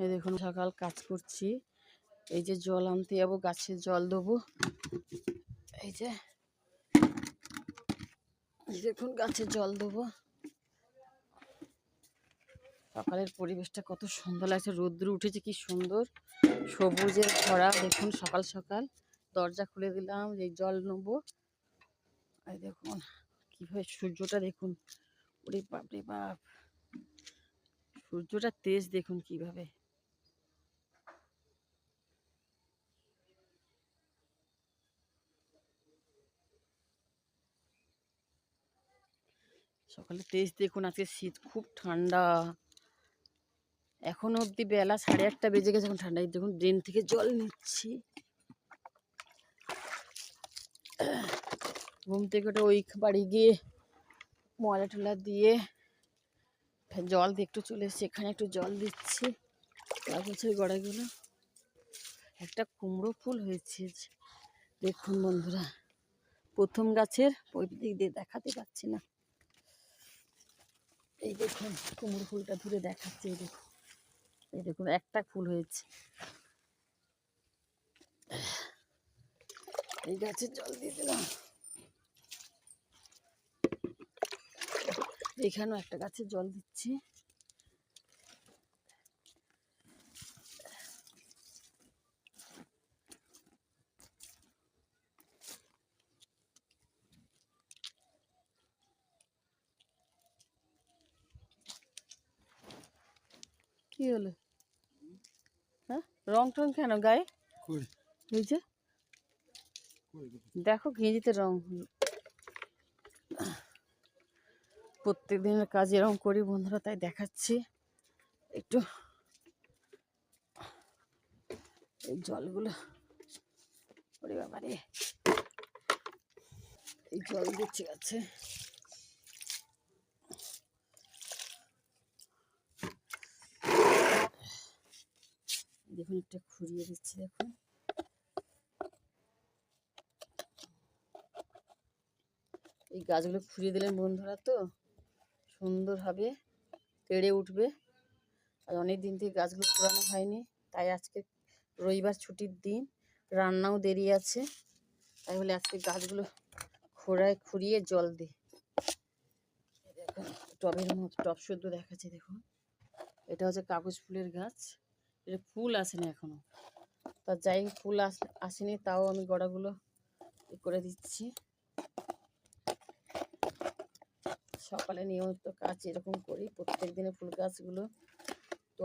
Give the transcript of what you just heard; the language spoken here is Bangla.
এই দেখুন সকাল কাজ করছি। এই যে জল আনতে যাবো, গাছে জল দেবো। এই যে দেখুন গাছে জল দেবো। সকালের পরিবেশটা কত সুন্দর লাগছে, রোদ্দুর উঠেছে কি সুন্দর, সবুজের ভরা। দেখুন সকাল সকাল দরজা খুলে দিলাম, এই জল নেবো। এই দেখুন কিভাবে সূর্যটা দেখুন, ওরে বাপ রে বাপ, সূর্যটা তেজ দেখুন কিভাবে। সকালে তেজ দেখুন, আজকে শীত, খুব ঠান্ডা। এখনো অবধি বেলা 8:30 বেজে গেছে, এখন ঠান্ডায় দেখুন ড্রেন থেকে জল নিচ্ছি। ঘুম থেকে ওটা ওই বাড়ি গিয়ে ময়লা টলা দিয়ে জল দিয়ে একটু চলে এসেছি, এখানে একটু জল দিচ্ছি গাছের গোড়াগুলো। একটা কুমড়ো ফুল হয়েছে দেখুন বন্ধুরা, প্রথম গাছের, ওই দিক দিয়ে দেখাতে পাচ্ছি না। এই দেখুন কুমড়ো ফুলটা ধরে দেখাচ্ছে, এই দেখুন, এই দেখুন একটা ফুল হয়েছে। এই গাছে জল দিয়ে দিলাম। এখানেও একটা গাছে জল দিচ্ছি। কি হলো? হ্যাঁ, রং টং কেন গায়ে? এই যে দেখো ঘেঁজিতে রং। প্রত্যেক দিনের কাজ এরকম করি বন্ধুরা, তাই দেখাচ্ছি একটু। এই জলগুলো, ওরে বাবারে, এই জল দিচ্ছি আছে। দেখুন একটা খুঁড়িয়ে দিচ্ছি, দেখুন এই গাছগুলো খুঁড়িয়ে দিলেন বন্ধুরা, তো সুন্দরভাবে তেড়ে উঠবে। আর অনেক দিন থেকে গাছগুলো পুরানো হয়নি, তাই আজকে রবিবার ছুটির দিন, রান্নাও দেরি আছে, তাই বলে আজকে গাছগুলো খুঁড়িয়ে জল দিই। দেখুন টবের মতো টব শুদ্ধ দেখাচ্ছে, দেখুন এটা হচ্ছে কাগজ ফুলের গাছ। এটা ফুল আসেনি এখনো, তা যাই ফুল আসেনি, তাও আমি গোড়াগুলো করে দিচ্ছি। সকালে নিয়মিত কাজ এরকম করি প্রত্যেক দিনে, ফুল গাছগুলো তো